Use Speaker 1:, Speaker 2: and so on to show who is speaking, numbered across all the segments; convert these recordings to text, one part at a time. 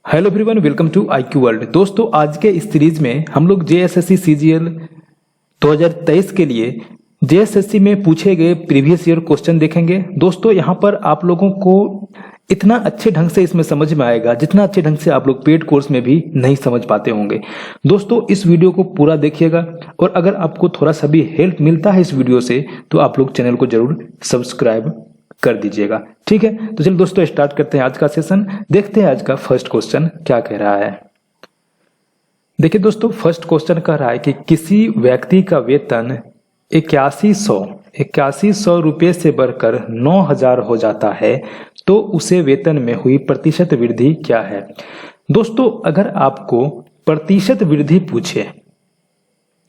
Speaker 1: Hello everyone, welcome to IQ world. दोस्तों, आज के इस सीरीज में हम लोग JSSC CGL 2023 के लिए JSSC में पूछे गए प्रीवियस ईयर क्वेश्चन देखेंगे। दोस्तों, यहाँ पर आप लोगों को इतना अच्छे ढंग से इसमें समझ में आएगा जितना अच्छे ढंग से आप लोग पेड कोर्स में भी नहीं समझ पाते होंगे। दोस्तों, इस वीडियो को पूरा देखिएगा और अगर आपको थोड़ा सा भी हेल्प मिलता है इस वीडियो से तो आप लोग चैनल को जरूर सब्सक्राइब कर दीजिएगा। ठीक है, तो चलिए दोस्तों स्टार्ट करते हैं आज का सेशन। देखते हैं आज का फर्स्ट क्वेश्चन क्या कह रहा है। देखिए दोस्तों, फर्स्ट क्वेश्चन कह रहा है कि किसी व्यक्ति का वेतन 8100 रुपये से बढ़कर 9000 हो जाता है तो उसे वेतन में हुई प्रतिशत वृद्धि क्या है। दोस्तों, अगर आपको प्रतिशत वृद्धि पूछे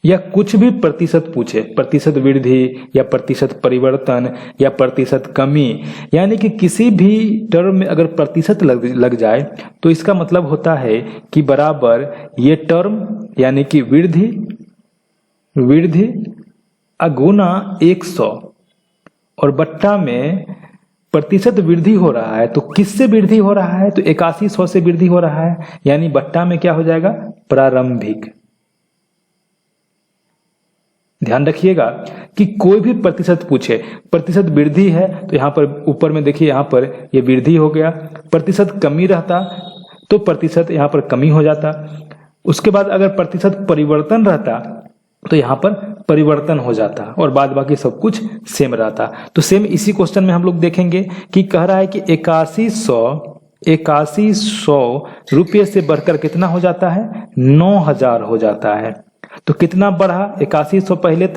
Speaker 1: या कुछ भी प्रतिशत पूछे, प्रतिशत वृद्धि या प्रतिशत परिवर्तन या प्रतिशत कमी, यानी कि किसी भी टर्म में अगर प्रतिशत लग जाए तो इसका मतलब होता है कि बराबर ये टर्म यानी कि वृद्धि अगुना 100 और बट्टा में प्रतिशत वृद्धि हो रहा है। तो किससे वृद्धि हो रहा है? तो 8100 से वृद्धि हो रहा है, यानी बट्टा में क्या हो जाएगा? प्रारंभिक। ध्यान रखिएगा कि कोई भी प्रतिशत पूछे, प्रतिशत वृद्धि है तो यहाँ पर ऊपर में देखिए, यहाँ पर ये वृद्धि हो गया। प्रतिशत कमी रहता तो प्रतिशत यहाँ पर कमी हो जाता। उसके बाद अगर प्रतिशत परिवर्तन रहता तो यहाँ पर परिवर्तन हो जाता और बाद बाकी सब कुछ सेम रहता। तो सेम इसी क्वेश्चन में हम लोग देखेंगे कि कह रहा है कि 8100 रुपये से बढ़कर कितना हो जाता है? 9000 हो जाता है। तो कितना बढ़ा? 8100 पहले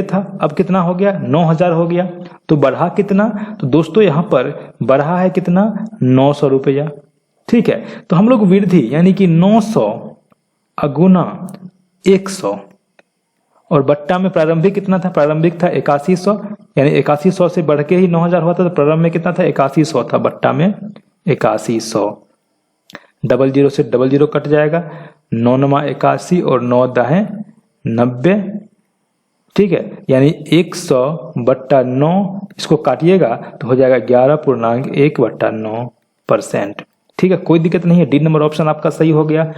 Speaker 1: था, अब कितना हो गया? 9000 हो गया। तो बढ़ा कितना? तो दोस्तों यहाँ पर बढ़ा है कितना? 900 रुपया। ठीक है, तो हम लोग वृद्धि यानी कि 900 अगुना 100 और बट्टा में प्रारंभिक कितना था? प्रारंभिक था 8100, यानी 8100 से बढ़ के ही 9000 हुआ था। तो प्रारंभ में कितना था? 8100 था, बट्टा में 8100। 00 से 00 कट जाएगा, 9 नमा 81 और 9 दाहें 90। ठीक है, यानी 100 बट्टा 9, इसको काटिएगा तो हो जाएगा 11.1/9%। ठीक है, कोई दिक्कत नहीं है, डी नंबर ऑप्शन आपका सही हो गया।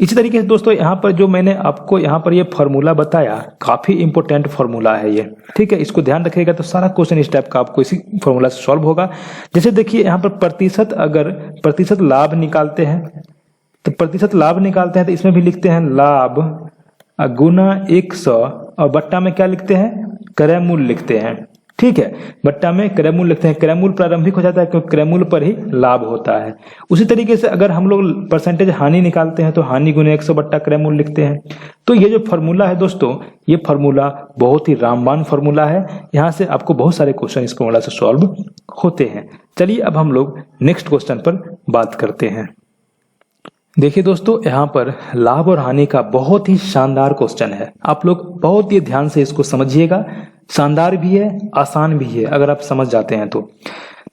Speaker 1: इसी तरीके से दोस्तों यहाँ पर जो मैंने आपको यहाँ पर ये फॉर्मूला बताया, काफी इंपॉर्टेंट फॉर्मूला है ये। ठीक है, इसको ध्यान रखिएगा तो सारा क्वेश्चन इस टाइप का आपको इसी फॉर्मूला से सॉल्व होगा। जैसे देखिए यहाँ पर प्रतिशत, अगर प्रतिशत लाभ निकालते हैं तो इसमें भी लिखते हैं लाभ गुना 100 और बट्टा में क्या लिखते हैं? क्रय मूल्य लिखते हैं। ठीक है, बट्टा में क्रय मूल्य लिखते हैं। क्रय मूल्य प्रारंभिक हो जाता है क्योंकि क्रय मूल्य पर ही लाभ होता है। उसी तरीके से अगर हम लोग परसेंटेज हानि निकालते हैं तो हानि गुना 100 बट्टा क्रय मूल्य लिखते हैं। तो ये जो फॉर्मूला है दोस्तों, ये फॉर्मूला बहुत ही रामबाण फॉर्मूला है। यहाँ से आपको बहुत सारे क्वेश्चन इस फॉर्मूला से सॉल्व होते हैं। चलिए अब हम लोग नेक्स्ट क्वेश्चन पर बात करते हैं। देखिए दोस्तों, यहाँ पर लाभ और हानि का बहुत ही शानदार क्वेश्चन है। आप लोग बहुत ही ध्यान से इसको समझिएगा। शानदार भी है, आसान भी है अगर आप समझ जाते हैं तो।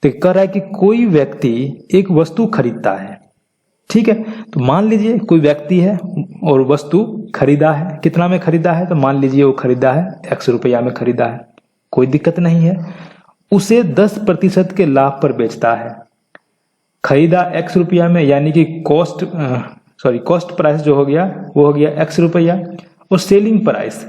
Speaker 1: कह रहा है कि कोई व्यक्ति एक वस्तु खरीदता है। ठीक है, तो मान लीजिए कोई व्यक्ति है और वस्तु खरीदा है। कितना में खरीदा है? तो मान लीजिए वो खरीदा है X रुपया में खरीदा है, कोई दिक्कत नहीं है। उसे 10% के लाभ पर बेचता है। खरीदा X रुपया में, यानी कि कॉस्ट प्राइस जो हो गया वो हो गया X रुपया, और सेलिंग प्राइस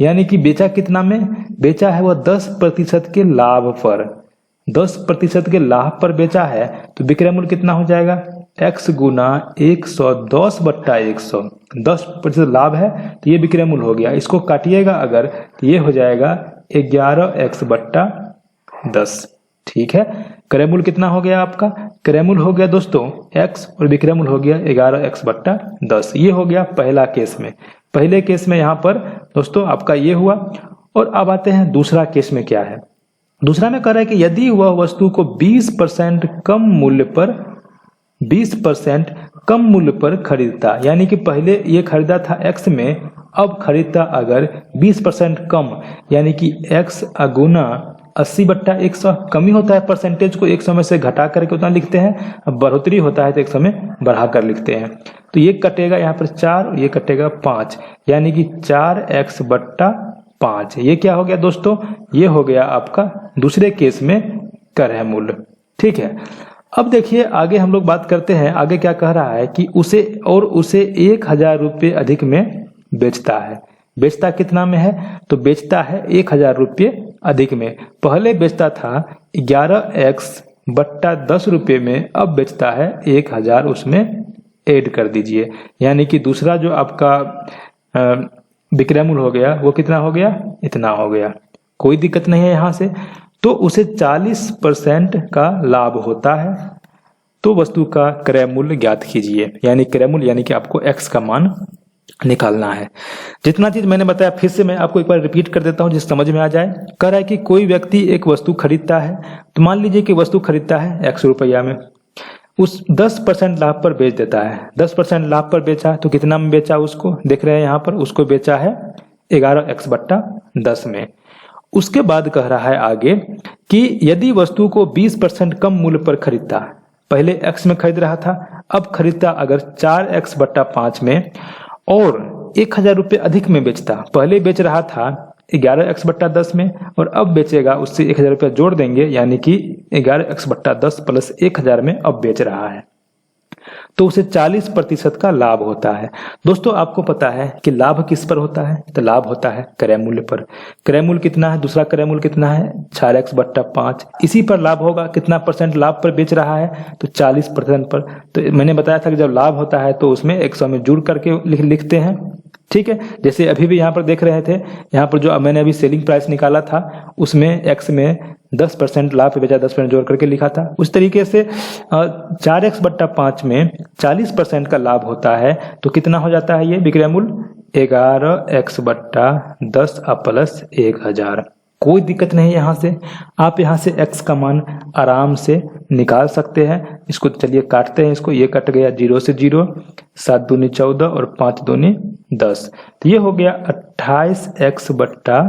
Speaker 1: यानी कि बेचा कितना में? बेचा है वह 10% के लाभ पर। 10% के लाभ पर बेचा है तो विक्रय मूल्य कितना हो जाएगा? X गुना 100, 10 बट्टा 100। 10% लाभ है तो ये विक्रय मूल्य हो गया। इसको काटिएगा अगर तो ये हो जाएगा 11x बट्टा 10। ठीक है, क्रय मूल्य कितना हो गया आपका? क्रय मूल्य हो गया दोस्तों x और विक्रय मूल्य हो गया 11x बट्टा 10। ये हो गया पहला केस में। पहले केस में यहाँ पर दोस्तों आपका ये हुआ। और अब आते हैं दूसरा केस में। क्या है दूसरा में? कह रहा है कि यदि वह वस्तु को 20% कम मूल्य पर खरीदता, यानी कि पहले ये खरीदा था x में, अब खरीदता अगर 20% कम, यानी कि x अगुना 80 बट्टा 100। कमी होता है परसेंटेज को 100 में से घटा करके उतना लिखते हैं, अब बढ़ोतरी होता है तो 100 में बढ़ा कर लिखते हैं। तो ये कटेगा यहाँ पर 4 और ये कटेगा 5, यानी कि 4x बट्टा 5। ये क्या हो गया दोस्तों? ये हो गया आपका दूसरे केस में क्रय मूल्य। ठीक है, अब देखिए आगे हम लोग बात करते हैं, आगे क्या कह रहा है कि उसे 1,000 रुपये अधिक में बेचता है। बेचता कितना में है? तो बेचता है 1,000 रुपये अधिक में। पहले बेचता था 11x बट्टा 10 रुपये में, अब बेचता है 1,000 उसमें ऐड कर दीजिए, यानी कि दूसरा जो आपका विक्रय मूल्य हो गया वो कितना हो गया? इतना हो गया। कोई दिक्कत नहीं है यहाँ से। तो उसे 40% का लाभ होता है। तो वस्तु का क्रय मूल्य ज्ञात कीजिए, यानी क्रय मूल्य यानी कि आपको x का मान निकालना है। जितना चीज मैंने बताया फिर से मैं आपको एक बार रिपीट कर देता हूं जिस समझ में आ जाए। कह रहा है कि कोई व्यक्ति एक वस्तु खरीदता है, तो मान लीजिए कि वस्तु खरीदता है 100 रुपया में, उस 10% लाभ पर बेच देता है। 10% लाभ पर बेचा तो कितना में बेचा? उसको देख रहे हैं यहाँ पर, उसको बेचा है 11x बट्टा 10 में। उसके बाद कह रहा है आगे कि यदि वस्तु को 20% कम मूल्य पर खरीदता, पहले x में खरीद रहा था, अब खरीदता अगर 4x बट्टा 5 में और 1,000 रुपये अधिक में बेचता, पहले बेच रहा था 11x बट्टा 10 में और अब बेचेगा, उससे 1,000 रुपया जोड़ देंगे, यानी कि 11x बट्टा 10 प्लस 1,000 में अब बेच रहा है, तो उसे 40% का लाभ होता है। दोस्तों आपको पता है कि लाभ किस पर होता है? तो लाभ होता है क्रय मूल्य पर। क्रय मूल्य कितना है? दूसरा क्रय मूल्य कितना है? 4x बट्टा 5। इसी पर लाभ होगा। कितना परसेंट लाभ पर बेच रहा है? तो 40% पर। तो मैंने बताया था कि जब लाभ होता है तो उसमें 100 में जुड़ करके लिखते हैं, ठीक है। जैसे अभी भी यहाँ पर देख रहे थे, यहाँ पर जो मैंने अभी सेलिंग प्राइस निकाला था उसमें x में 10% लाभ पे बेचा, 10% जोड़ करके लिखा था। उस तरीके से 4x बट्टा 5 में 40% का लाभ होता है, तो कितना हो जाता है ये विक्रय मूल्य? 11x बट्टा 10 प्लस 1,000। कोई दिक्कत नहीं यहाँ से, आप यहाँ से x का मान आराम से निकाल सकते हैं। इसको चलिए काटते हैं, इसको, ये कट गया 0 से 0, 7 दूनी 14 और 5 दूनी 10, तो ये हो गया 28x बट्टा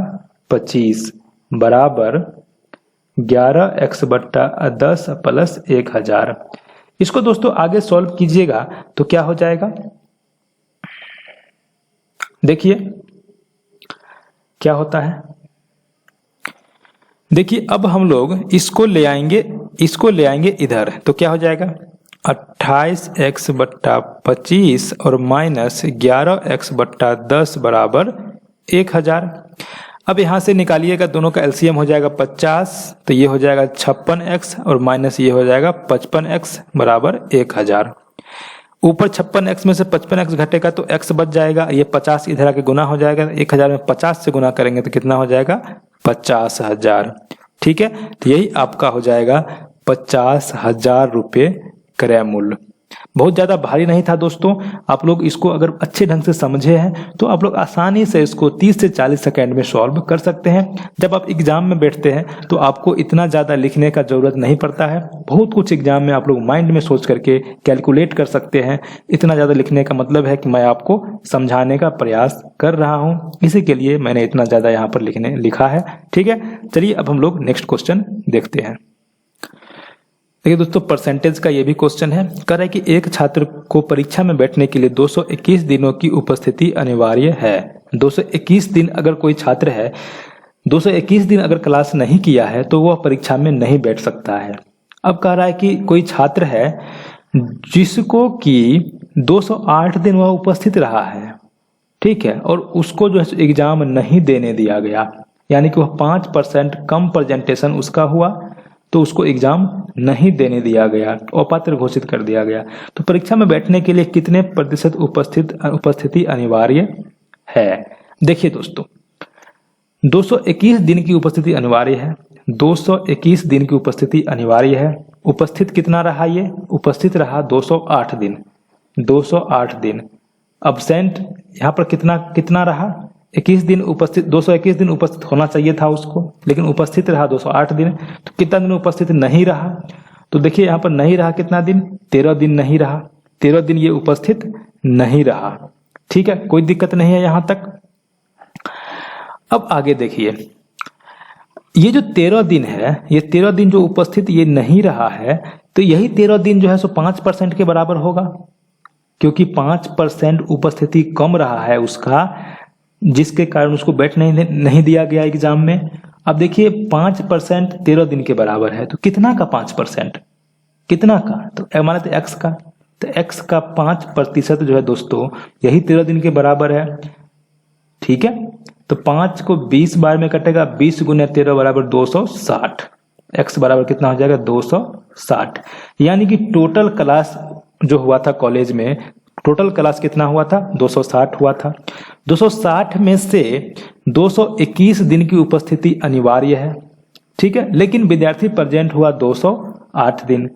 Speaker 1: 25 बराबर 11x बट्टा 10 प्लस 1,000। इसको दोस्तों आगे सॉल्व कीजिएगा तो क्या हो जाएगा? देखिए क्या होता है। देखिए अब हम लोग इसको ले आएंगे इधर, तो क्या हो जाएगा? 28x बट्टा 25 और माइनस 11x बट्टा 10 बराबर 1,000। अब यहाँ से निकालिएगा, दोनों का एलसीएम हो जाएगा 50, तो ये हो जाएगा 56x और माइनस ये हो जाएगा 55x बराबर 1,000। ऊपर 56x में से 55x घटेगा तो x बच जाएगा, ये 50 इधर आके गुना हो जाएगा, 1,000 में 50 से गुना करेंगे तो कितना हो जाएगा? 50,000। ठीक है, तो यही आपका हो जाएगा 50,000 रुपये क्रय मूल्य। बहुत ज़्यादा भारी नहीं था दोस्तों। आप लोग इसको अगर अच्छे ढंग से समझे हैं तो आप लोग आसानी से इसको 30 से 40 सेकेंड में सॉल्व कर सकते हैं। जब आप एग्जाम में बैठते हैं तो आपको इतना ज़्यादा लिखने का ज़रूरत नहीं पड़ता है। बहुत कुछ एग्जाम में आप लोग माइंड में सोच करके कैलकुलेट कर सकते हैं। इतना ज़्यादा लिखने का मतलब है कि मैं आपको समझाने का प्रयास कर रहा हूँ, इसी के लिए मैंने इतना ज़्यादा यहाँ पर लिखा है। ठीक है, चलिए अब हम लोग नेक्स्ट क्वेश्चन देखते हैं। देखिए दोस्तों, परसेंटेज का ये भी क्वेश्चन है। कह रहा है कि एक छात्र को परीक्षा में बैठने के लिए 221 दिनों की उपस्थिति अनिवार्य है। 221 दिन अगर कोई छात्र है, 221 दिन अगर क्लास नहीं किया है तो वह परीक्षा में नहीं बैठ सकता है। अब कह रहा है कि कोई छात्र है जिसको कि 208 दिन वह उपस्थित रहा है, ठीक है, और उसको जो है एग्जाम नहीं देने दिया गया, यानी कि वह 5% कम प्रेजेंटेशन उसका हुआ तो उसको एग्जाम नहीं देने दिया गया, अपात्र घोषित कर दिया गया। तो परीक्षा में बैठने के लिए कितने प्रतिशत उपस्थिति अनिवार्य है? देखिए दोस्तों, 221 दिन की उपस्थिति अनिवार्य है। 221 दिन की उपस्थिति अनिवार्य है। उपस्थित कितना रहा? ये उपस्थित रहा 208 दिन। 208 दिन अब्सेंट यहाँ पर कितना रहा? 21 दिन उपस्थित, 221 दिन उपस्थित होना चाहिए था उसको, लेकिन उपस्थित रहा 208 दिन। तो कितना दिन उपस्थित नहीं रहा? तो देखिए यहाँ पर नहीं रहा कितना दिन? 13 दिन नहीं रहा। 13 दिन ये उपस्थित नहीं रहा। ठीक है, कोई दिक्कत नहीं है यहाँ तक। अब आगे देखिए, ये जो 13 दिन है, ये 13 दिन जो उपस्थित ये नहीं रहा है, तो यही 13 दिन जो है सो 5% के बराबर होगा, क्योंकि 5% उपस्थिति कम रहा है उसका, जिसके कारण उसको बैठ नहीं दिया गया एग्जाम में। अब देखिए 5% 13 दिन के बराबर है, तो कितना का 5%? कितना का, तो माना तो x का, तो x का 5% जो है दोस्तों यही 13 दिन के बराबर है। ठीक है, तो 5 को 20 बार में कटेगा, 20 गुने 13 बराबर 260। x बराबर कितना हो जाएगा 260। यानी कि टोटल क्लास जो हुआ था कॉलेज में, टोटल क्लास कितना हुआ था 260 हुआ था। 260 में से 221 दिन की उपस्थिति अनिवार्य है। ठीक है, लेकिन विद्यार्थी प्रेजेंट हुआ 208 दिन।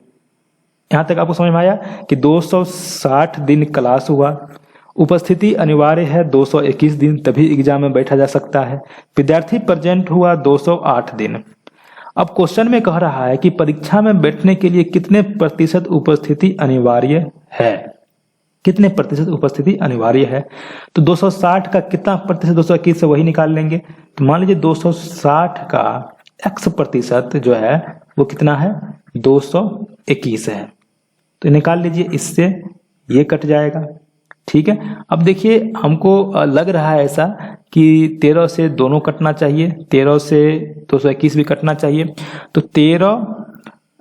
Speaker 1: यहां तक आपको समझ में आया कि 260 दिन क्लास हुआ, उपस्थिति अनिवार्य है 221 दिन, तभी एग्जाम में बैठा जा सकता है। विद्यार्थी प्रेजेंट हुआ 208 दिन। अब क्वेश्चन में कह रहा है कि परीक्षा में बैठने के लिए कितने प्रतिशत उपस्थिति अनिवार्य है, कितने प्रतिशत उपस्थिति अनिवार्य है। तो 260 का कितना प्रतिशत 221 से वही निकाल लेंगे। तो मान लीजिए 260 का x प्रतिशत जो है वो कितना है 221 है, तो निकाल लीजिए, इससे ये कट जाएगा। ठीक है, अब देखिए हमको लग रहा है ऐसा कि 13 से दोनों कटना चाहिए, 13 से 221 भी कटना चाहिए। तो 13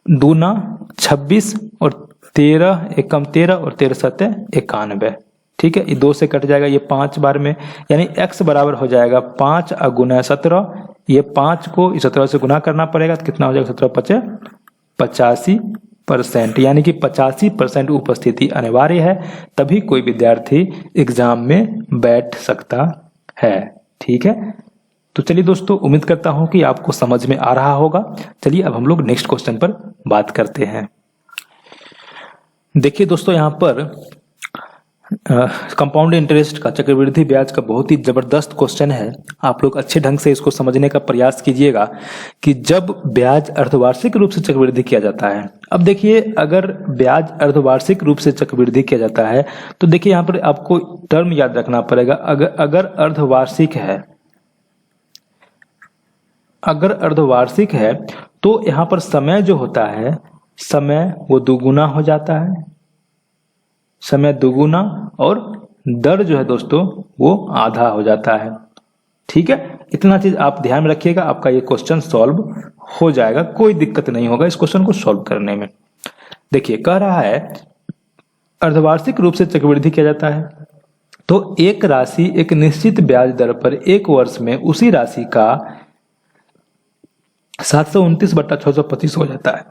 Speaker 1: दूना 26 और 13 एकम 13 और 13 सत्ते 91। ठीक है, ये 2 से कट जाएगा, ये 5 बार में, यानी x बराबर हो जाएगा 5 गुना 17। ये 5 को 17 से गुना करना पड़ेगा, तो कितना हो जाएगा 17 पचे 85%, यानी कि 85% उपस्थिति अनिवार्य है, तभी कोई विद्यार्थी एग्जाम में बैठ सकता है। ठीक है, तो चलिए दोस्तों, उम्मीद करता हूं कि आपको समझ में आ रहा होगा। चलिए अब हम लोग नेक्स्ट क्वेश्चन पर बात करते हैं। देखिए दोस्तों, यहाँ पर कंपाउंड इंटरेस्ट का, चक्रवृद्धि ब्याज का बहुत ही जबरदस्त क्वेश्चन है। आप लोग अच्छे ढंग से इसको समझने का प्रयास कीजिएगा कि जब ब्याज अर्धवार्षिक रूप से चक्रवृद्धि किया जाता है। अब देखिए, अगर ब्याज अर्धवार्षिक रूप से चक्रवृद्धि किया जाता है तो देखिए यहाँ पर आपको टर्म याद रखना पड़ेगा। अगर अर्धवार्षिक है, अगर अर्धवार्षिक है तो यहाँ पर समय जो होता है, समय वो दुगुना हो जाता है, समय दुगुना, और दर जो है दोस्तों वो आधा हो जाता है। ठीक है, इतना चीज आप ध्यान में रखिएगा, आपका ये क्वेश्चन सॉल्व हो जाएगा, कोई दिक्कत नहीं होगा इस क्वेश्चन को सॉल्व करने में। देखिए कह रहा है अर्धवार्षिक रूप से चक्रवृद्धि किया जाता है तो एक राशि एक निश्चित ब्याज दर पर एक वर्ष में उसी राशि का 729/625 हो जाता है।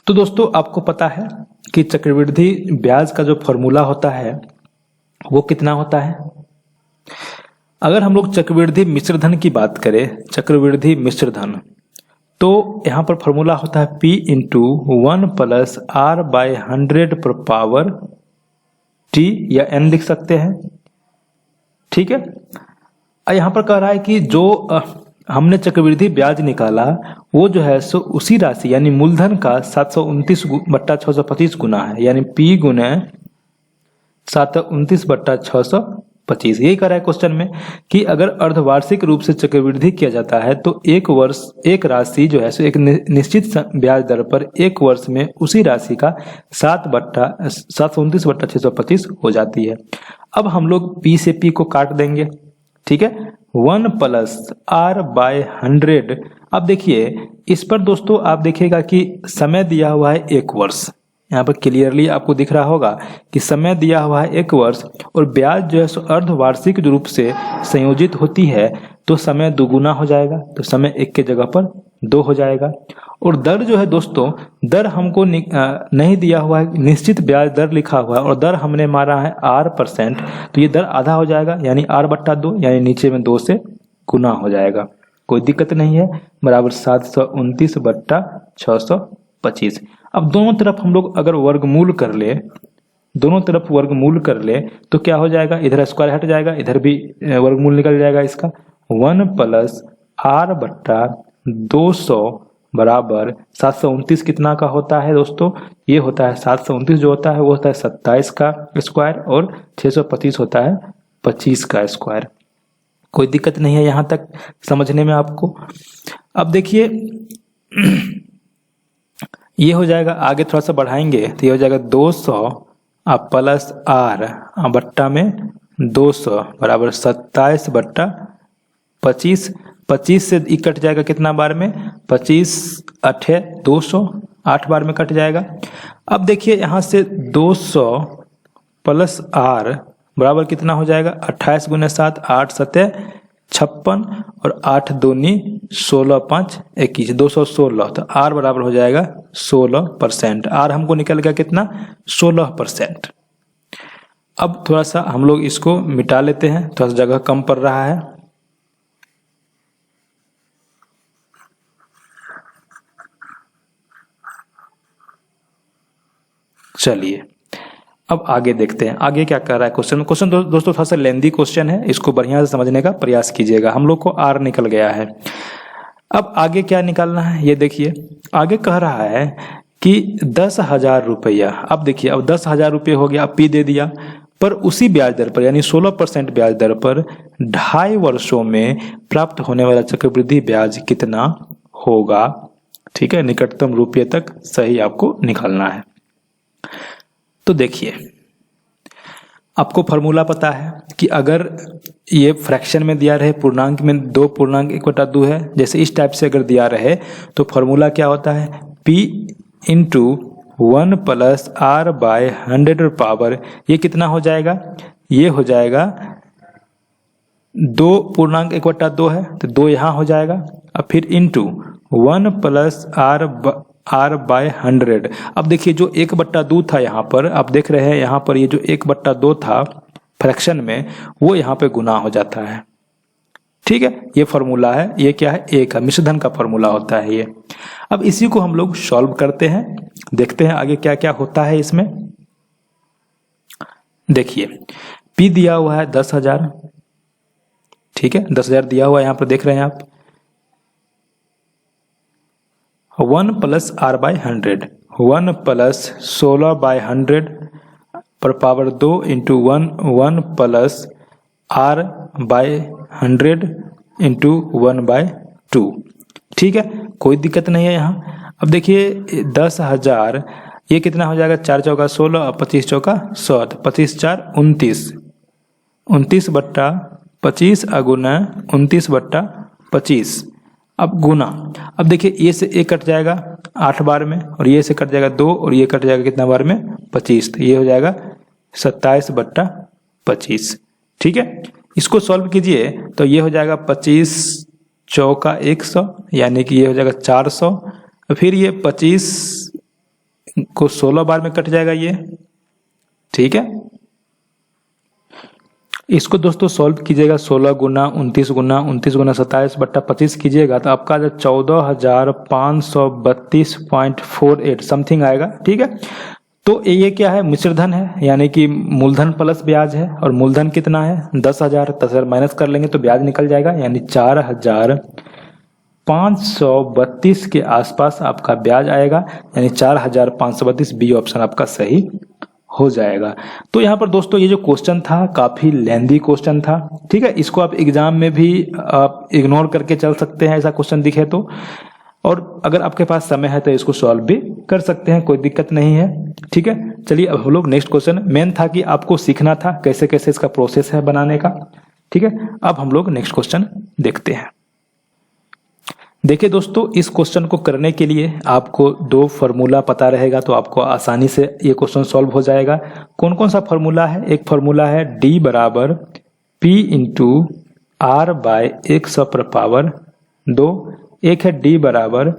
Speaker 1: तो दोस्तों आपको पता है कि चक्रवृद्धि ब्याज का जो फॉर्मूला होता है वो कितना होता है। अगर हम लोग चक्रवृद्धि मिश्र धन की बात करें, चक्रवृद्धि मिश्र धन, तो यहां पर फॉर्मूला होता है P इंटू 1 प्लस R/100 पर पावर T या N लिख सकते हैं। ठीक है, यहां पर कह रहा है कि जो हमने चक्रवृद्धि ब्याज निकाला वो जो है सो उसी राशि यानी मूलधन का 729/625 गुना है, यानी P गुने 729/625। यही कह रहा है क्वेश्चन में कि अगर अर्धवार्षिक रूप से चक्रवृद्धि किया जाता है तो एक वर्ष एक राशि जो है सो एक निश्चित ब्याज दर पर एक वर्ष में उसी राशि का 729/625 हो जाती है। अब हम लोग P से P को काट देंगे। ठीक है, 1 प्लस R/100। अब देखिए इस पर दोस्तों आप देखिएगा कि समय दिया हुआ है 1 वर्ष, यहाँ पर क्लियरली आपको दिख रहा होगा कि समय दिया हुआ है 1 वर्ष, और ब्याज जो है सो अर्धवार्षिक रूप से संयोजित होती है तो समय दुगुना हो जाएगा, तो समय 1 के जगह पर 2 हो जाएगा। और दर जो है दोस्तों, दर हमको नहीं दिया हुआ है, निश्चित ब्याज दर लिखा हुआ है और दर हमने मारा है R%, तो ये दर आधा हो जाएगा यानी R/2, यानी नीचे में 2 से गुना हो जाएगा, कोई दिक्कत नहीं है, बराबर 729/625। अब दोनों तरफ हम लोग अगर वर्गमूल कर ले, दोनों तरफ वर्गमूल कर ले तो क्या हो जाएगा, इधर स्क्वायर हट जाएगा, इधर भी वर्गमूल निकल जाएगा इसका। 1 प्लस R/200 बराबर 729 कितना का होता है दोस्तों, ये होता है 729 जो होता है वो होता है 27 का स्क्वायर, और 625 होता है 25 का स्क्वायर। कोई दिक्कत नहीं है यहां तक समझने में आपको। अब देखिए ये हो जाएगा, आगे थोड़ा सा बढ़ाएंगे तो ये हो जाएगा 200 प्लस R बट्टा में 200 बराबर 27/25। 25 से कट जाएगा कितना बार में, 25 8 200, 8 बार में कट जाएगा। अब देखिए यहाँ से 200 प्लस r बराबर कितना हो जाएगा, 28 गुने 7, 8 7 56 और 8 दूनी 16 5 21, 216। तो r बराबर हो जाएगा 16%। r हमको निकल गया कितना, 16%। अब थोड़ा सा हम लोग इसको मिटा लेते हैं, थोड़ा सा जगह कम पड़ रहा है। चलिए अब आगे देखते हैं आगे क्या कर रहा है क्वेश्चन। क्वेश्चन दोस्तों थोड़ा सा लेंदी क्वेश्चन है, इसको बढ़िया से समझने का प्रयास कीजिएगा। हम लोग को r निकल गया है। अब आगे क्या निकालना है ये देखिए। आगे कह रहा है कि 10,000 रुपया। अब देखिए अब 10,000 रुपये हो गया, P दे दिया, पर उसी ब्याज दर पर यानी 16% ब्याज दर पर 2.5 वर्षों में प्राप्त होने वाला चक्रवृद्धि ब्याज कितना होगा। ठीक है, निकटतम रुपये तक सही आपको निकालना है। तो देखिए आपको फॉर्मूला पता है कि अगर ये फ्रैक्शन में दिया रहे, पूर्णांक में 2 पूर्णांक 1/2 है, जैसे इस टाइप से अगर दिया रहे तो फॉर्मूला क्या होता है, P into 1 plus r by 100 power, ये कितना हो जाएगा, ये हो जाएगा 2 पूर्णांक 1/2 है तो 2 यहाँ हो जाएगा। अब फिर इंटू 1 प्लस r बाय 100। अब देखिए जो 1/2 था यहाँ पर, आप देख रहे हैं यहाँ पर ये जो 1/2 था फ्रैक्शन में, वो यहाँ पे गुना हो जाता है। ठीक है, ये फॉर्मूला है, ये क्या है, एक मिश्रधन का फॉर्मूला होता है ये। अब इसी को हम लोग सॉल्व करते हैं, देखते हैं आगे क्या क्या होता है इसमें। देखिए P दिया हुआ है 10,000, ठीक है, 10,000 दिया हुआ है यहाँ पर देख रहे हैं आप। 1 plus r by 100, 1 plus 16 by 100 पर power 2 into 1 plus r by 100 into 1 by 2। ठीक है, कोई दिक्कत नहीं है यहाँ। अब देखिए 10,000 ये कितना हो जाएगा, 4 चौका 16 और 25 चौका 100, 25 4 29, 29/25 अगुना 29/25। अब गुना, अब देखिए ये से ए कट जाएगा 8 बार में, और ये से कट जाएगा 2, और ये कट जाएगा कितना बार में, 25, तो ये हो जाएगा 27/25। ठीक है, इसको सॉल्व कीजिए तो ये हो जाएगा 25 चौका 100, यानी कि ये हो जाएगा 400। फिर ये 25 को 16 बार में कट जाएगा ये। ठीक है, इसको दोस्तों सॉल्व कीजिएगा, 16 गुना 29 गुना 27/25 कीजिएगा तो आपका 14,532.48 समथिंग आएगा। ठीक है, तो ये क्या है, मिश्रधन है, यानी कि मूलधन प्लस ब्याज है, और मूलधन कितना है 10,000 माइनस कर लेंगे तो ब्याज निकल जाएगा, यानी 4,532 के आसपास आपका ब्याज आएगा, यानी 4,532। बी ऑप्शन आपका सही हो जाएगा। तो यहाँ पर दोस्तों ये जो क्वेश्चन था काफी लेंदी क्वेश्चन था। ठीक है, इसको आप एग्जाम में भी आप इग्नोर करके चल सकते हैं ऐसा क्वेश्चन दिखे तो, और अगर आपके पास समय है तो इसको सॉल्व भी कर सकते हैं, कोई दिक्कत नहीं है। ठीक है, चलिए अब हम लोग नेक्स्ट क्वेश्चन, मेन था कि आपको सीखना था कैसे कैसे इसका प्रोसेस है बनाने का। ठीक है, अब हम लोग नेक्स्ट क्वेश्चन देखते हैं। देखिए दोस्तों, इस क्वेश्चन को करने के लिए आपको 2 फार्मूला पता रहेगा तो आपको आसानी से ये क्वेश्चन सॉल्व हो जाएगा। कौन कौन सा फार्मूला है, एक फार्मूला है D बराबर P इंटू R बाय 100/2, एक है D बराबर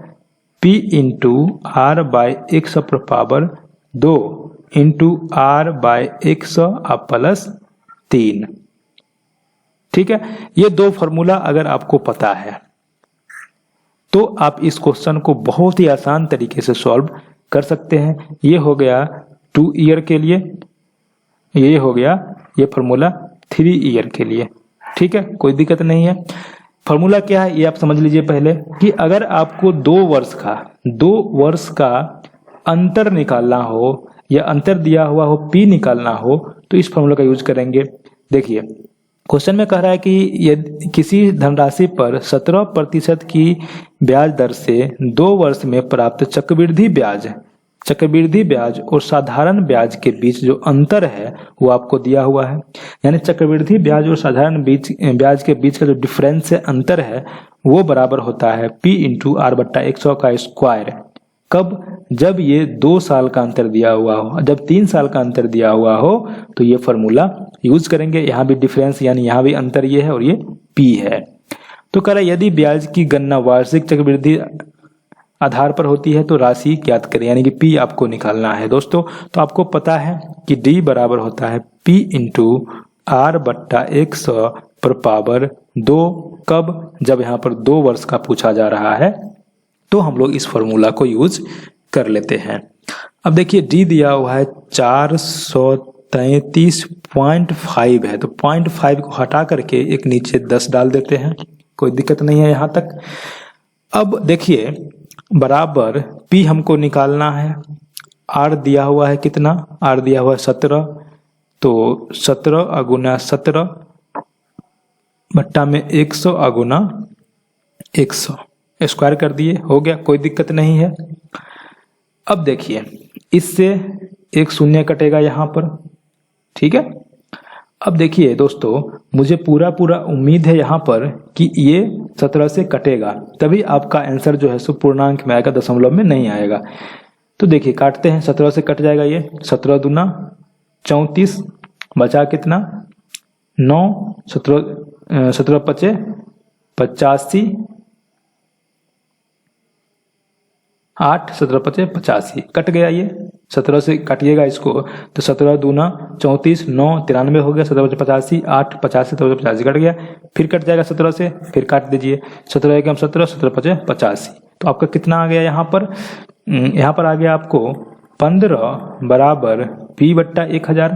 Speaker 1: P into R by 100/2 into R by 100 plus 3। ठीक है, ये 2 फार्मूला अगर आपको पता है तो आप इस क्वेश्चन को बहुत ही आसान तरीके से सॉल्व कर सकते हैं। ये हो गया 2 ईयर के लिए, ये हो गया ये फार्मूला 3 ईयर के लिए। ठीक है, कोई दिक्कत नहीं है। फार्मूला क्या है ये आप समझ लीजिए पहले, कि अगर आपको 2 वर्ष का अंतर निकालना हो, या अंतर दिया हुआ हो P निकालना हो, तो इस फार्मूला का यूज करेंगे। देखिए क्वेश्चन में कह रहा है कि यदि किसी धनराशि पर 17% की ब्याज दर से 2 वर्ष में प्राप्त चक्रवृद्धि ब्याज चक्रवृद्धि ब्याज और साधारण ब्याज के बीच जो अंतर है वो आपको दिया हुआ है। यानी चक्रवृद्धि ब्याज और साधारण ब्याज के बीच का जो डिफरेंस है, अंतर है, वो बराबर होता है P इंटू R बट्टा 100 का स्क्वायर। कब? जब ये 2 साल का अंतर दिया हुआ हो। जब 3 साल का अंतर दिया हुआ हो तो ये फॉर्मूला यूज करेंगे। यहाँ भी डिफरेंस यानी यहाँ भी अंतर ये है और ये P है। तो कह रहा है यदि ब्याज की गणना वार्षिक चक्रवृद्धि आधार पर होती है तो राशि ज्ञात करें, यानी कि P आपको निकालना है दोस्तों। तो आपको पता है कि D बराबर होता है P इंटू R बट्टा 100 पर पावर 2। कब? जब यहाँ पर 2 वर्ष का पूछा जा रहा है तो हम लोग इस फॉर्मूला को यूज कर लेते हैं। अब देखिए D दिया हुआ है 433.5 है, तो 0.5 को हटा करके एक नीचे 10 डाल देते हैं, कोई दिक्कत नहीं है यहाँ तक। अब देखिए बराबर P हमको निकालना है। R दिया हुआ है कितना? R दिया हुआ है 17, तो 17 अगुना 17 बट्टा में 100 अगुना 100 स्क्वायर कर दिए, हो गया, कोई दिक्कत नहीं है। अब देखिए इससे एक शून्य कटेगा यहाँ पर, ठीक है। अब देखिए दोस्तों, मुझे पूरा उम्मीद है यहाँ पर कि ये 17 से कटेगा, तभी आपका आंसर जो है सो पूर्णांक में आएगा, दशमलव में नहीं आएगा। तो देखिए काटते हैं, 17 से कट जाएगा ये, 17 दूना 34, बचा कितना 9, 17 पचे 85, 8, 17 पचे 85, कट गया ये, 17 से काटिएगा इसको तो 17 दूना 34, 9 93 हो गया, 17 पचे 85, 8 85, 17 पचे 85 कट गया, फिर कट जाएगा 17 से, फिर काट दीजिए, 17 एकम 17, 17 पचे 85, तो आपका कितना आ गया यहाँ पर? यहाँ पर आ गया आपको 15 बराबर P बट्टा 1000।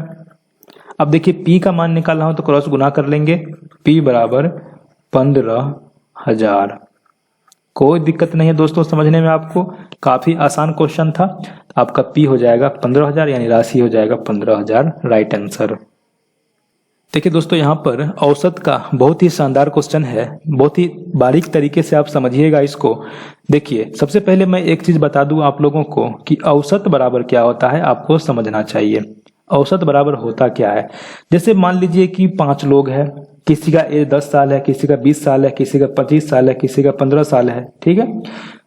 Speaker 1: अब देखिए P का मान निकालना हो तो क्रॉस गुना कर लेंगे, P बराबर 15,000। कोई दिक्कत नहीं है दोस्तों, समझने में आपको काफी आसान क्वेश्चन था। आपका P हो जाएगा 15,000, यानी राशि हो जाएगा 15,000, राइट आंसर। देखिए दोस्तों, यहाँ पर औसत का बहुत ही शानदार क्वेश्चन है, बहुत ही बारीक तरीके से आप समझिएगा इसको। देखिए सबसे पहले मैं एक चीज बता दूं आप लोगों को कि औसत बराबर क्या होता है, आपको समझना चाहिए। औसत बराबर होता क्या है? जैसे मान लीजिए कि 5 लोग हैं, किसी का एज 10 साल है, किसी का 20 साल है, किसी का 25 साल है, किसी का 15 साल है, ठीक है।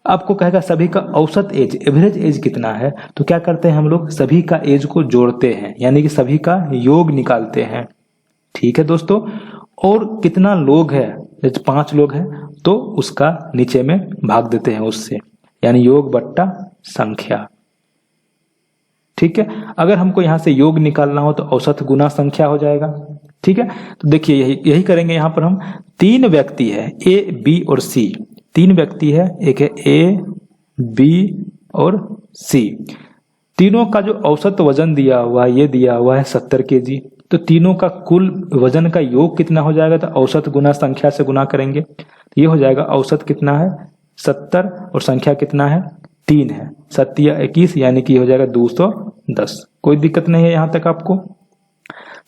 Speaker 1: आपको कहेगा सभी का औसत एज, एवरेज एज कितना है, तो क्या करते हैं हम लोग, सभी का एज को जोड़ते हैं, यानी कि सभी का योग निकालते हैं, ठीक है दोस्तों। और कितना लोग है, जैसे 5 लोग हैं तो उसका नीचे में भाग देते हैं उससे, यानी योग बट्टा संख्या, ठीक है। अगर हमको यहाँ से योग निकालना हो तो औसत गुना संख्या हो जाएगा, ठीक है। तो देखिए यही करेंगे। यहाँ पर हम 3 व्यक्ति है, A, B और C, 3 व्यक्ति है, एक है A, B और C। तीनों का जो औसत वजन दिया हुआ है, ये दिया हुआ है 70 kg। तो तीनों का कुल वजन का योग कितना हो जाएगा, तो औसत गुना संख्या से गुना करेंगे, ये हो जाएगा औसत कितना है 70 और संख्या कितना है 3 है, 7 या 21, यानी कि हो जाएगा 210। कोई दिक्कत नहीं है यहाँ तक आपको।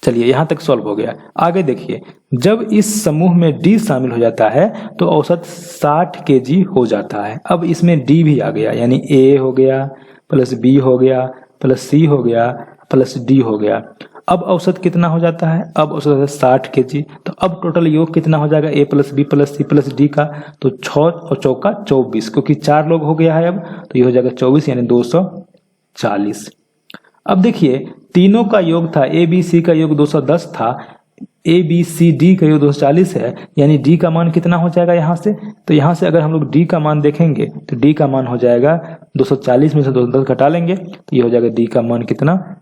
Speaker 1: चलिए यहाँ तक सॉल्व हो गया। आगे देखिए, जब इस समूह में D शामिल हो जाता है तो औसत 60 kg हो जाता है। अब इसमें D भी आ गया, यानी A हो गया प्लस B हो गया प्लस C हो गया प्लस D हो गया। अब औसत कितना हो जाता है, अब औसत है 60 kg। तो अब टोटल योग कितना हो जाएगा, A plus B plus C plus D का, तो 6 और चौका 24, क्योंकि 4 लोग हो गया है अब, तो ये हो जाएगा 24, यानी 240। अब देखिए तीनों का योग था, A B C का योग 210 था, A B C D का योग 240 है, यानी D का मान कितना हो जाएगा यहाँ से, तो यहाँ से अगर हम लोग D का मान देखेंगे तो D का मान हो जाएगा 240 में से 210 घटा लेंगे तो ये हो जाएगा D का मान कितना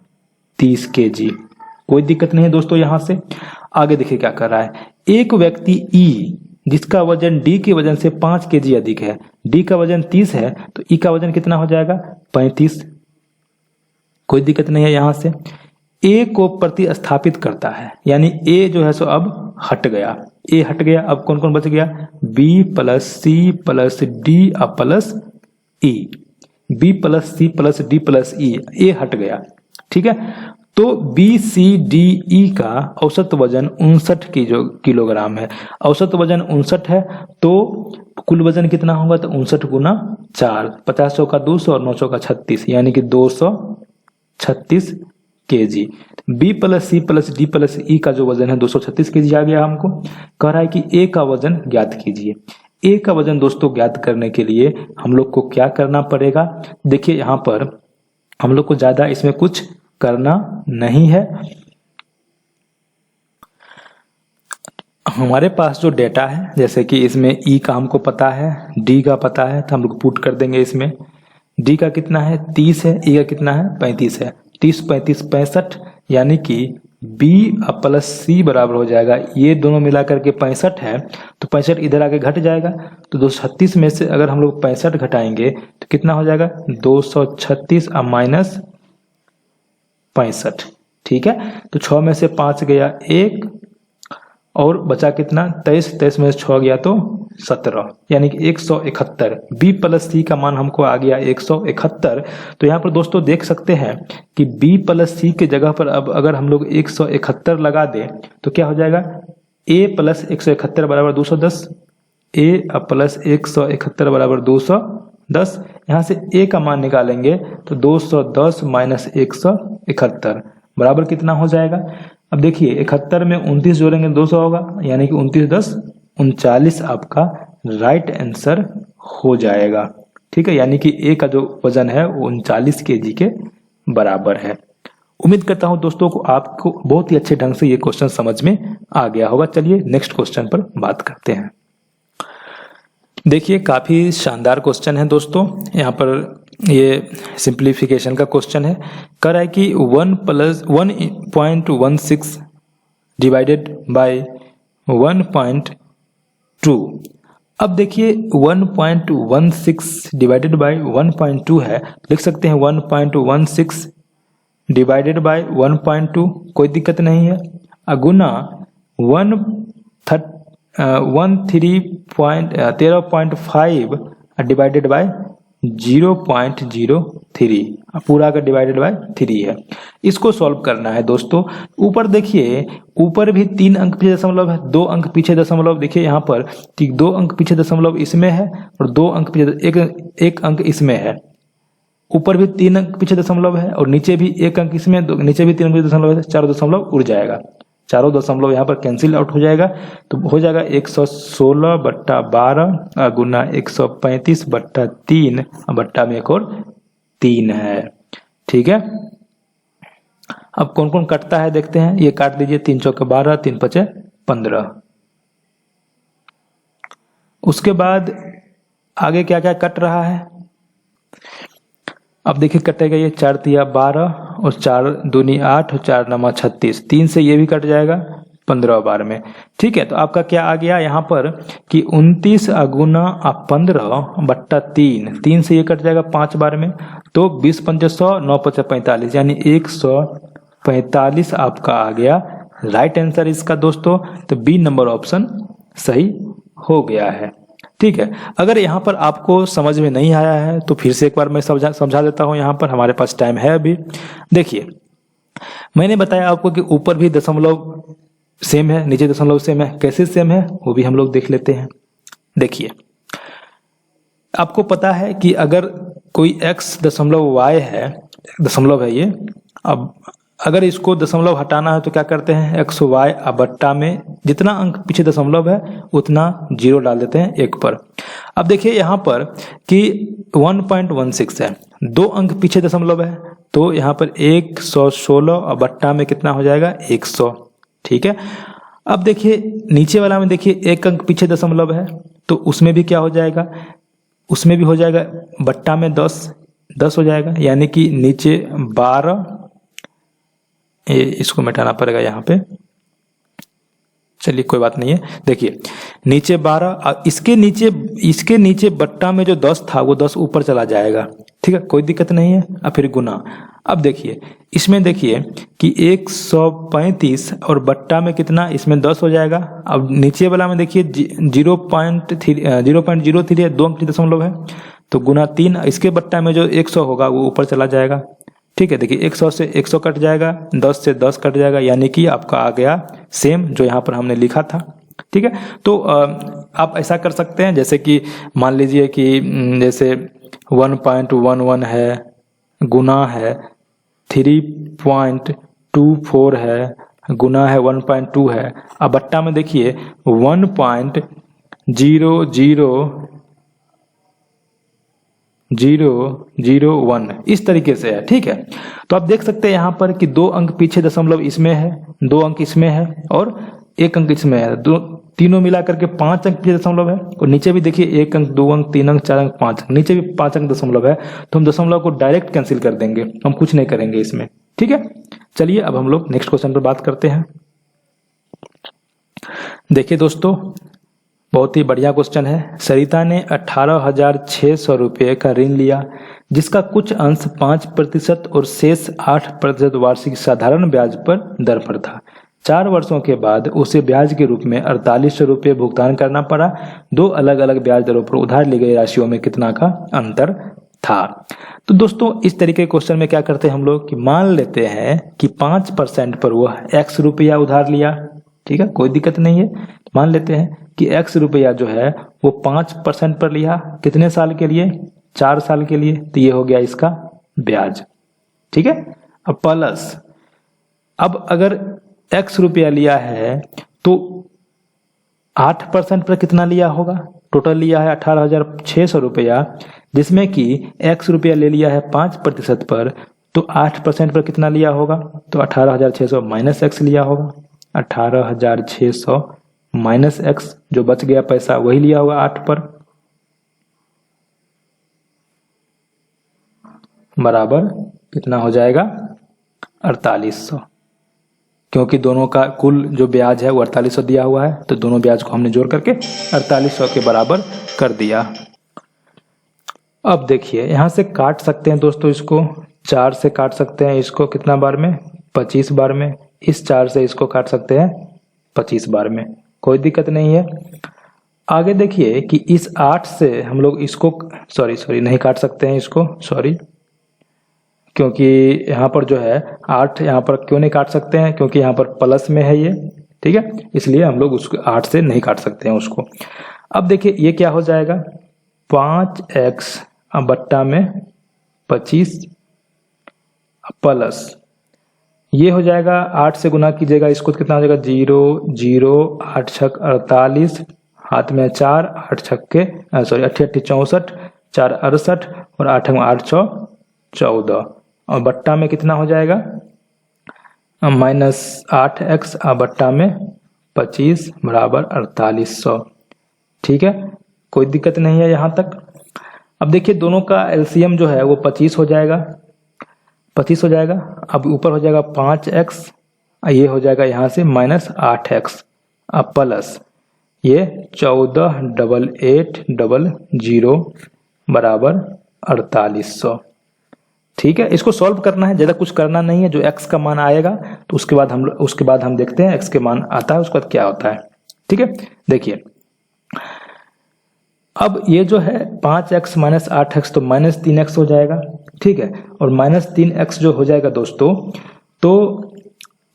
Speaker 1: 30 kg। कोई दिक्कत नहीं है दोस्तों। यहाँ से आगे देखिए क्या कर रहा है, एक व्यक्ति E जिसका वजन D के वजन से 5 kg अधिक है, D का वजन 30 है तो E का वजन कितना हो जाएगा 35। कोई दिक्कत नहीं है। यहाँ से A को प्रतिस्थापित करता है, यानी A जो है सो अब हट गया, A हट गया, अब कौन कौन बच गया, B plus C plus D plus E, B plus C plus D plus E, A हट गया, ठीक है। तो BCDE का औसत वजन 59 किलोग्राम है। औसत वजन 59 है तो कुल वजन कितना होगा, तो 59 गुना 4, 50 का 200 और 900 का 36, यानी कि 236 kg। B plus C plus D plus E का जो वजन है 236 kg आ गया हमको। कह रहा है कि A का वजन ज्ञात कीजिए। A का वजन दोस्तों ज्ञात करने के लिए हम लोग को क्या करना पड़ेगा, देखिए यहाँ पर हम लोग को ज्यादा इसमें कुछ करना नहीं है। हमारे पास जो डेटा है, जैसे कि इसमें E का हमको पता है, D का पता है, तो हम लोग पुट कर देंगे। इसमें D का कितना है 30 है, E का कितना है 35 है, 30 35 65, यानी कि B प्लस C बराबर हो जाएगा, ये दोनों मिलाकर के 65 है, तो 65 इधर आके घट जाएगा, तो 236 में से अगर हम लोग 65 घटाएंगे तो कितना हो जाएगा 236 और माइनस 65। ठीक है, तो 6 में से 5 गया 1 और बचा कितना 23, 23 में से 6 गया तो 17, यानी कि 171। B प्लस C का मान हमको आ गया 171। तो यहाँ पर दोस्तों देख सकते हैं कि B प्लस C के जगह पर अब अगर हम लोग 171 लगा दें तो क्या हो जाएगा, A प्लस 171 बराबर 210, A प्लस 171 बराबर 210। यहाँ से A का मान निकालेंगे तो 210 माइनस 171 बराबर कितना हो जाएगा। अब देखिए 71 में 29 जोड़ेंगे 200 होगा, यानी कि 29 10 39 आपका राइट आंसर हो जाएगा। ठीक है, यानी कि A का जो वजन है वो 39 kg के बराबर है। उम्मीद करता हूं दोस्तों को आपको बहुत ही अच्छे ढंग से ये क्वेश्चन समझ में आ गया होगा। चलिए नेक्स्ट क्वेश्चन पर बात करते हैं। देखिए काफी शानदार क्वेश्चन है दोस्तों। यहाँ पर ये सिंप्लीफिकेशन का क्वेश्चन है। कह रहा है कि 1.16 डिवाइडेड बाय 1.2। अब देखिए 1.16 डिवाइडेड बाय 1.2 है, लिख सकते हैं 1.16 डिवाइडेड बाय 1.2, कोई दिक्कत नहीं है। अगुना 13.5 डिवाइडेड बाय 0.03, पूरा का डिवाइडेड बाय 3 है। इसको सॉल्व करना है दोस्तों। ऊपर देखिए, ऊपर भी 3 अंक पीछे दशमलव है, 2 अंक पीछे दशमलव। देखिए यहाँ पर 2 अंक पीछे दशमलव इसमें है और 2 अंक पीछे एक अंक इसमें है। ऊपर भी 3 अंक पीछे दशमलव है और नीचे भी 1 अंक इसमें, नीचे भी 3 अंक पीछे दशमलव है, 4 दशमलव उड़ जाएगा, चारों दशमलव यहाँ पर कैंसिल आउट हो जाएगा। तो हो जाएगा 116/12 गुना 135/3 बट्टा में एक और 3 है। ठीक है, अब कौन कौन कटता है देखते हैं। ये काट लीजिए, 3 चौके 12, 3 पचे 15। उसके बाद आगे क्या क्या कट रहा है, अब देखिए कटेगा ये 4 तिया 12 और 4 दूनी 8 और 4 नमा 36, 3 से ये भी कट जाएगा 15 बार में। ठीक है, तो आपका क्या आ गया यहाँ पर कि 29 गुना 15/3, 3 से ये कट जाएगा 5 बार में, तो 20 पंचे 100, 9 पचे 45, यानी 145 आपका आ गया राइट आंसर इसका दोस्तों। तो बी नंबर ऑप्शन सही हो गया है। ठीक है, अगर यहाँ पर आपको समझ में नहीं आया है तो फिर से एक बार मैं समझा देता हूँ। यहाँ पर हमारे पास टाइम है अभी। देखिए मैंने बताया आपको कि ऊपर भी दशमलव सेम है, नीचे दशमलव सेम है। कैसे सेम है वो भी हम लोग देख लेते हैं। देखिए आपको पता है कि अगर कोई x दशमलव y है, दशमलव है ये, अब अगर इसको दशमलव हटाना है तो क्या करते हैं, x y बट्टा में जितना अंक पीछे दशमलव है उतना 0 डाल देते हैं 1 पर। अब देखिए यहाँ पर कि 1.16 है, 2 अंक पीछे दशमलव है, तो यहाँ पर 116 और बट्टा में कितना हो जाएगा 100। ठीक है, अब देखिए नीचे वाला में देखिए 1 अंक पीछे दशमलव है, तो उसमें भी क्या हो जाएगा, उसमें भी हो जाएगा बट्टा में 10 हो जाएगा, यानी कि नीचे 12, इसको मिटाना पड़ेगा यहाँ पे, चलिए कोई बात नहीं है। देखिए नीचे 12, इसके नीचे बट्टा में जो 10 था वो 10 ऊपर चला जाएगा। ठीक है, कोई दिक्कत नहीं है। अब फिर गुना, अब देखिए इसमें देखिए कि 135 और बट्टा में कितना, इसमें 10 हो जाएगा। अब नीचे वाला में देखिए 0.03 है, 2 अंक दशमलव है, तो गुना 3, इसके बट्टा में जो 100 होगा वो ऊपर चला जाएगा। ठीक है, देखिए 100 से 100 कट जाएगा, 10 से 10 कट जाएगा, यानी कि आपका आ गया सेम जो यहाँ पर हमने लिखा था। ठीक है, तो आप ऐसा कर सकते हैं, जैसे कि मान लीजिए कि जैसे 1.11 है, गुना है 3.24 है, गुना है 1.2 है। अब बट्टा में देखिए 1.00001 इस तरीके से है। ठीक है, तो आप देख सकते हैं यहाँ पर कि 2 अंक पीछे दशमलव इसमें है, 2 अंक इसमें है और 1 अंक इसमें है, तीनों मिलाकर के 5 अंक पीछे दशमलव है। और नीचे भी देखिए 1 अंक, 2 अंक, 3 अंक, 4 अंक, 5 अंक, नीचे भी 5 अंक दशमलव है। तो हम दशमलव को डायरेक्ट कैंसिल कर देंगे, हम कुछ नहीं करेंगे इसमें। ठीक है, चलिए अब हम लोग नेक्स्ट क्वेश्चन पर बात करते हैं। देखिए दोस्तों, बहुत ही बढ़िया क्वेश्चन है। सरिता ने 18,600 रुपये का ऋण लिया, जिसका कुछ अंश 5% और शेष 8% वार्षिक साधारण ब्याज पर दर पर था। 4 वर्षों के बाद उसे ब्याज के रूप में 4800 रुपये भुगतान करना पड़ा। 2 अलग अलग ब्याज दरों पर उधार ली गई राशियों में कितना का अंतर था। तो दोस्तों इस तरीके के क्वेश्चन में क्या करते हैं हम लोग कि मान लेते हैं कि 5% पर वह x रुपया उधार लिया। ठीक है, कोई दिक्कत नहीं है। मान लेते हैं कि x रुपया जो है वो 5% पर लिया, कितने साल के लिए? 4 साल के लिए। तो ये हो गया इसका ब्याज। ठीक है, अब प्लस, अब अगर x रुपया लिया है तो 8% पर कितना लिया होगा? टोटल लिया है 18,600 रुपया, जिसमें कि x रुपया ले लिया है 5% पर, तो 8% पर कितना लिया होगा? तो 18,600 माइनस x लिया होगा। 18,600 माइनस x, जो बच गया पैसा वही लिया होगा 8 पर, बराबर कितना हो जाएगा? 4800। क्योंकि दोनों का कुल जो ब्याज है वो 4800 दिया हुआ है, तो दोनों ब्याज को हमने जोड़ करके 4800 के बराबर कर दिया। अब देखिए यहाँ से काट सकते हैं दोस्तों, इसको 4 से काट सकते हैं, इसको कितना बार में? 25 बार में। इस 4 से इसको काट सकते हैं 25 बार में, कोई दिक्कत नहीं है। आगे देखिए कि इस 8 से हम लोग इसको सॉरी नहीं काट सकते हैं इसको, सॉरी, क्योंकि यहाँ पर जो है 8 यहाँ पर क्यों नहीं काट सकते हैं? क्योंकि यहाँ पर प्लस में है ये। ठीक है, इसलिए हम लोग उसको 8 से नहीं काट सकते हैं उसको। अब देखिए ये क्या हो जाएगा? 5x बट्टा में 25 प्लस ये हो जाएगा 8 से गुना कीजिएगा इसको, तो कितना हो जाएगा? 0 0 8 छक 48, हाथ में 4, 8 छक्के सॉरी 8 64, 4 68 और 8 8 14, और बट्टा में कितना हो जाएगा? -8x बट्टा में 25 बराबर 4800। ठीक है, कोई दिक्कत नहीं है यहाँ तक। अब देखिए दोनों का एलसीएम जो है वो 25 हो जाएगा, 25 हो जाएगा। अब ऊपर हो जाएगा 5x, ये हो जाएगा यहाँ से -8x, अब प्लस ये 14,8800 बराबर 4800। ठीक है, इसको सॉल्व करना है, ज़्यादा कुछ करना नहीं है। जो x का मान आएगा तो उसके बाद हम देखते हैं x के मान आता है उसके बाद क्या होता है। ठीक है, देखिए अब ये जो है 5x माइनस 8x तो -3x हो जाएगा। ठीक है, और -3x जो हो जाएगा दोस्तों, तो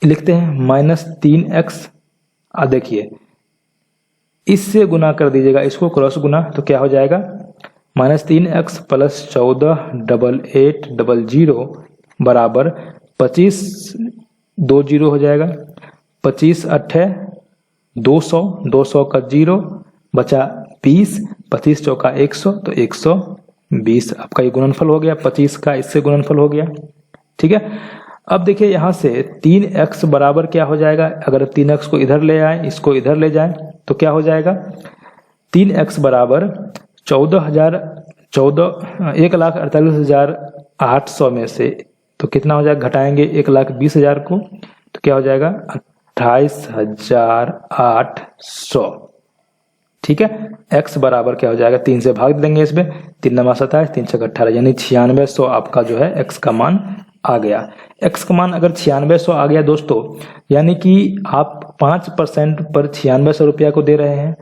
Speaker 1: लिखते हैं -3x। देखिए इससे गुना कर दीजिएगा, इसको क्रॉस गुना, तो क्या हो जाएगा? -3x प्लस 14,8800 बराबर 25 2 0 हो जाएगा। 25 8 200, 200 का 0 बचा 20, 25 चौका 100, तो 120 आपका ये गुणनफल हो गया। 25 का इससे गुणनफल हो गया। ठीक है, अब देखिए यहाँ से 3x बराबर क्या हो जाएगा? अगर 3x को इधर ले आए, इसको इधर ले जाए, तो क्या हो जाएगा? 3x बराबर 1,48,800 में से तो कितना हो जाएगा? घटाएंगे 1,20,000 को, तो क्या हो जाएगा? 28,800। ठीक है, x बराबर क्या हो जाएगा? 3 से भाग देंगे इसमें, 3 9 27, 3 6 18, यानी 9600 आपका जो है x का मान आ गया। x का मान अगर 9600 आ गया दोस्तों, यानी कि आप 5% पर 9600 रुपया को दे रहे हैं,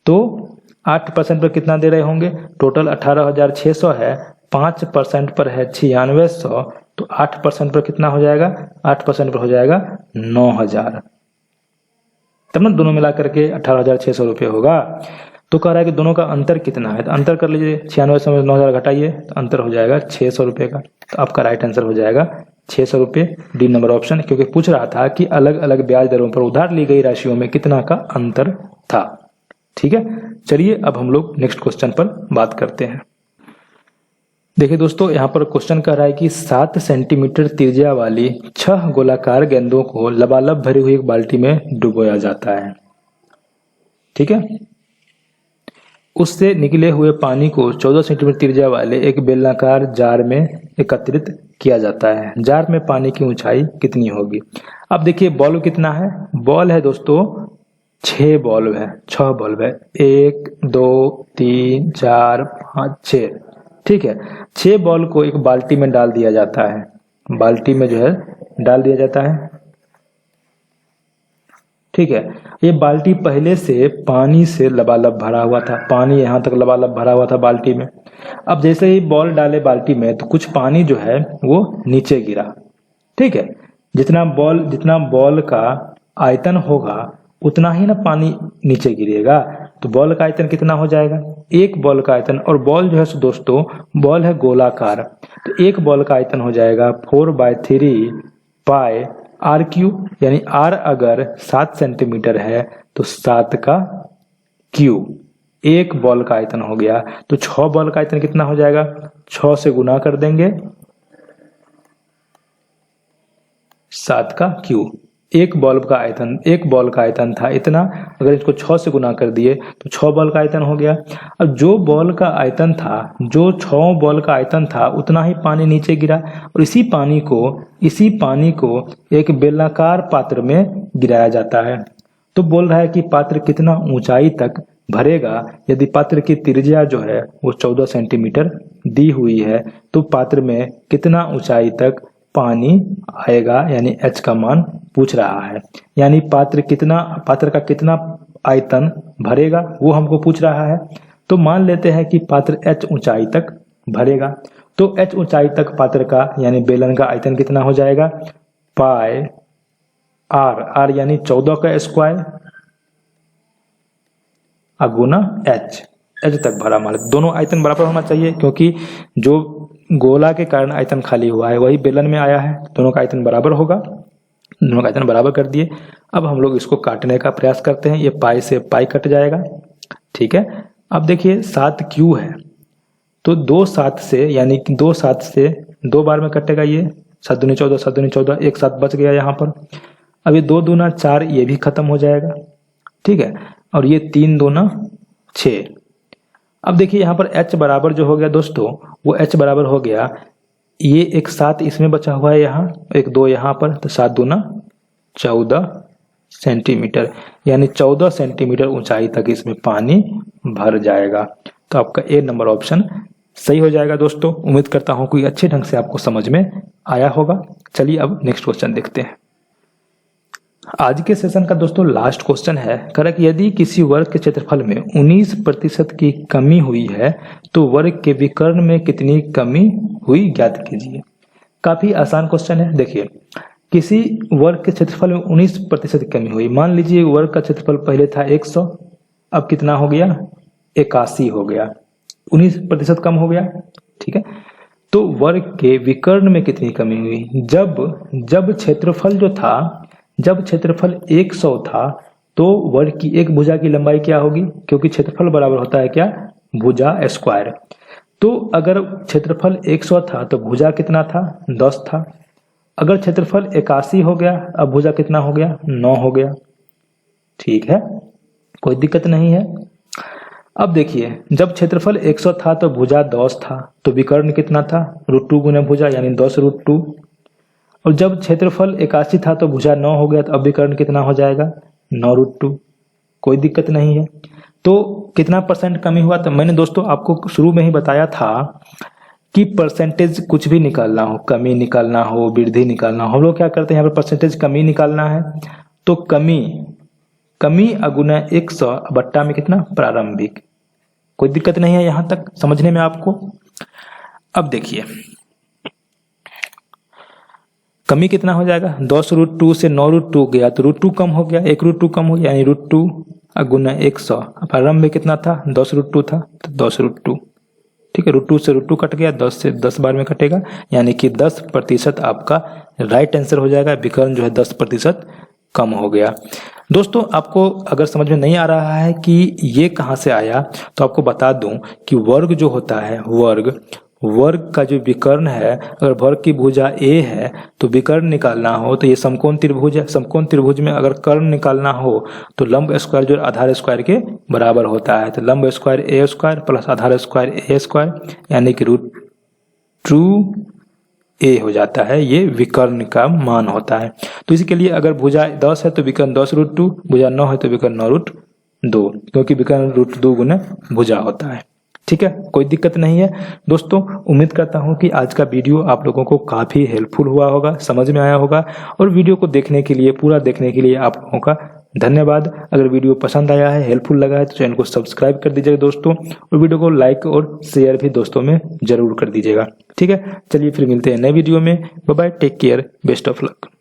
Speaker 1: तो 8% पर कितना दे रहे होंगे? टोटल 18,600 है, 5% पर है 9600, तो 8% पर कितना हो जाएगा, 8% पर हो जाएगा 9,000, तब ना दोनों मिला करके 18,600 रुपये होगा। तो कह रहा है कि दोनों का अंतर कितना है, तो अंतर कर लीजिए, 96 से 9,000 घटाइए तो अंतर हो जाएगा 600 रुपये का। तो आपका राइट आंसर हो जाएगा 600 रुपये, डी नंबर ऑप्शन, क्योंकि पूछ रहा था कि अलग अलग ब्याज दरों पर उधार ली गई राशियों में कितना का अंतर था। ठीक है, चलिए अब हम लोग नेक्स्ट क्वेश्चन पर बात करते हैं। देखिए दोस्तों, यहाँ पर क्वेश्चन कह रहा है कि 7 सेंटीमीटर त्रिज्या वाली 6 गोलाकार गेंदों को लबालब भरी हुई एक बाल्टी में डुबोया जाता है। ठीक है, उससे निकले हुए पानी को 14 सेंटीमीटर त्रिज्या वाले एक बेलनाकार जार में एकत्रित किया जाता है। जार में पानी की ऊंचाई कितनी होगी। अब देखिए बॉल्व कितना है, बॉल है दोस्तों 6 बॉल्व है, 6 बॉल्व है, 1 2 3 4 5 6। ठीक है, 6 बॉल को एक बाल्टी में डाल दिया जाता है, बाल्टी में जो है डाल दिया जाता है। ठीक है, ये बाल्टी पहले से पानी से लबालब भरा हुआ था, पानी यहाँ तक लबालब भरा हुआ था बाल्टी में। अब जैसे ही बॉल डाले बाल्टी में तो कुछ पानी जो है वो नीचे गिरा। ठीक है, जितना बॉल का आयतन होगा उतना ही ना पानी नीचे गिरेगा। तो बॉल का आयतन कितना हो जाएगा, एक बॉल का आयतन, और बॉल जो है दोस्तों बॉल है गोलाकार, तो एक बॉल का आयतन हो जाएगा 4/3 पाई आर क्यूब, यानी आर अगर 7 सेंटीमीटर है तो 7 का क्यूब, एक बॉल का आयतन हो गया। तो 6 बॉल का आयतन कितना हो जाएगा, 6 से गुना कर देंगे 7 का क्यूब। एक बॉल का आयतन था इतना, अगर इसको 6 से गुना कर दिए तो 6 बॉल का आयतन हो गया। अब जो बॉल का आयतन था, जो 6 बॉल का आयतन था उतना ही पानी नीचे गिरा, और इसी पानी को एक बेलनाकार पात्र में गिराया जाता है। तो बोल रहा है कि पात्र कितना ऊंचाई तक भरेगा। यदि पात्र की त्रिज्या जो है वो 14 सेंटीमीटर दी हुई है तो पात्र में कितना ऊंचाई तक पानी आएगा, यानी h का मान पूछ रहा है। यानी पात्र का कितना आयतन भरेगा वो हमको पूछ रहा है। तो मान लेते हैं कि पात्र h ऊंचाई तक भरेगा। तो h ऊंचाई तक पात्र का यानी बेलन का आयतन कितना हो जाएगा, पाई आर यानी 14 का स्क्वायर अगुना h तक भरा। मान दोनों आयतन बराबर होना चाहिए, क्योंकि जो गोला के कारण आयतन खाली हुआ है वही बेलन में आया है, दोनों का आयतन बराबर होगा। दोनों का आयतन बराबर कर दिए। अब हम लोग इसको काटने का प्रयास करते हैं, ये पाई से पाई कट जाएगा। ठीक है, अब देखिए 7 क्यू है तो 2 7 से, यानी कि 2 7 से 2 बार में कटेगा, ये 7 दूनी 14, 7 दूनी 14, एक 7 बच गया यहाँ पर। अब ये 2 दूना 4, ये भी खत्म हो जाएगा। ठीक है, और ये 3 दूना 6। अब देखिए यहाँ पर h बराबर जो हो गया दोस्तों, वो h बराबर हो गया, ये एक 7 इसमें बचा हुआ है यहाँ, एक 2 यहाँ पर, तो 7 दूना 14 सेंटीमीटर, यानी 14 सेंटीमीटर ऊंचाई तक इसमें पानी भर जाएगा। तो आपका ए नंबर ऑप्शन सही हो जाएगा दोस्तों। उम्मीद करता हूँ कोई अच्छे ढंग से आपको समझ में आया होगा। चलिए अब नेक्स्ट क्वेश्चन देखते हैं। आज के सेशन का दोस्तों लास्ट क्वेश्चन है, कह कि यदि किसी वर्ग के क्षेत्रफल में 19% की कमी हुई है तो वर्ग के विकर्ण में कितनी कमी हुई ज्ञात कीजिए। काफी आसान क्वेश्चन है। देखिए, किसी वर्ग के क्षेत्रफल में 19% की कमी हुई। मान लीजिए वर्ग का क्षेत्रफल पहले था 100, अब कितना हो गया, 81 हो गया, 19% कम हो गया। ठीक है, तो वर्ग के विकर्ण में कितनी कमी हुई, जब क्षेत्रफल जो था, जब क्षेत्रफल 100 था तो वर्ग की एक भुजा की लंबाई क्या होगी, क्योंकि क्षेत्रफल बराबर होता है क्या, भुजा स्क्वायर। तो अगर क्षेत्रफल 100 था तो भुजा कितना था, 10 था। अगर क्षेत्रफल 81 हो गया, अब भुजा कितना हो गया, 9 हो गया। ठीक है, कोई दिक्कत नहीं है। अब देखिए, जब क्षेत्रफल 100 था तो भुजा 10 था, तो विकर्ण कितना था, √2 गुना भुजा यानी 10√2। और जब क्षेत्रफल 81 था तो भुजा 9 हो गया, तो अब विकर्ण कितना हो जाएगा, 9√2। कोई दिक्कत नहीं है। तो कितना परसेंट कमी हुआ, तो मैंने दोस्तों आपको शुरू में ही बताया था कि परसेंटेज कुछ भी निकालना हो, कमी निकालना हो, वृद्धि निकालना हो, हम लोग क्या करते हैं यहाँ पर परसेंटेज कमी निकालना है। तो कमी अगुना 100 बट्टा में कितना, प्रारंभिक। कोई दिक्कत नहीं है यहाँ तक समझने में आपको। अब देखिए, कमी कितना हो जाएगा, 10√2 से 9√2 गया तो √2 कम हो गया, 1√2 कम हो गया, यानी √2 गुना 100। प्रारंभ में कितना था, 10√2 था तो 10√2, ठीक है। √2 से √2 कट गया, 10 से 10 बार में कटेगा, यानी कि 10% आपका राइट आंसर हो जाएगा। विकर्ण जो है 10% कम हो गया। दोस्तों आपको अगर समझ में नहीं आ रहा है कि ये कहाँ से आया, तो आपको बता दूं कि वर्ग जो होता है, वर्ग का जो विकर्ण है, अगर वर्ग की भुजा a है तो विकर्ण निकालना हो तो ये समकोण त्रिभुज है। समकोण त्रिभुज में अगर कर्ण निकालना हो तो लंब स्क्वायर जो आधार स्क्वायर के बराबर होता है। तो लंब square a square plus Aadhaar square a square, यानी कि √2a हो जाता है, ये विकर्ण का मान होता है। तो इसी के लिए अगर भुजा 10 है तो विकर्ण 10√2, भुजा 9 है तो विकर्ण 9√2, क्योंकि विकर्ण √2 गुना भुजा होता है, ठीक है। कोई दिक्कत नहीं है दोस्तों। उम्मीद करता हूं कि आज का वीडियो आप लोगों को काफी हेल्पफुल हुआ होगा, समझ में आया होगा। और वीडियो को देखने के लिए, पूरा देखने के लिए आप लोगों का धन्यवाद। अगर वीडियो पसंद आया है, हेल्पफुल लगा है तो चैनल को सब्सक्राइब कर दीजिएगा दोस्तों, और वीडियो को लाइक और शेयर भी दोस्तों में जरूर कर दीजिएगा, ठीक है। चलिए फिर मिलते हैं नए वीडियो में। Bye bye, take care, best of luck.